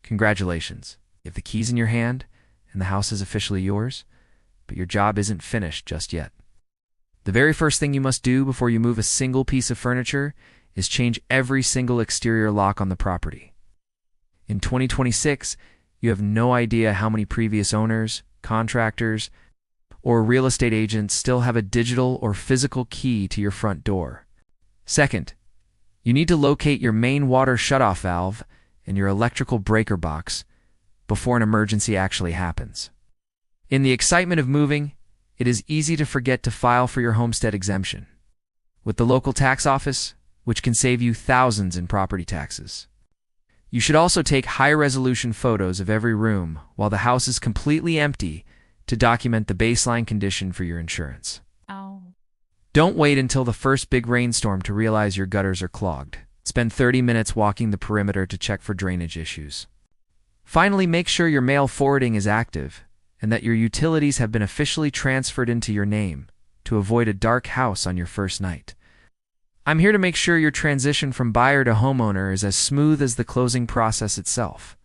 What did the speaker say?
Congratulations. You have the keys in your hand, and the house is officially yours, but your job isn't finished just yet. The very first thing you must do before you move a single piece of furniture is change every single exterior lock on the property. In 2026, you have no idea how many previous owners, contractors, or real estate agents still have a digital or physical key to your front door. Second, you need to locate your main water shutoff valve and your electrical breaker box before an emergency actually happens. In the excitement of moving, it is easy to forget to file for your homestead exemption with the local tax office, which can save you thousands in property taxes. You should also take high-resolution photos of every room while the house is completely empty to document the baseline condition for your insurance. Oh. Don't wait until the first big rainstorm to realize your gutters are clogged. Spend 30 minutes walking the perimeter to check for drainage issues. Finally, make sure your mail forwarding is active and that your utilities have been officially transferred into your name to avoid a dark house on your first night. I'm here to make sure your transition from buyer to homeowner is as smooth as the closing process itself.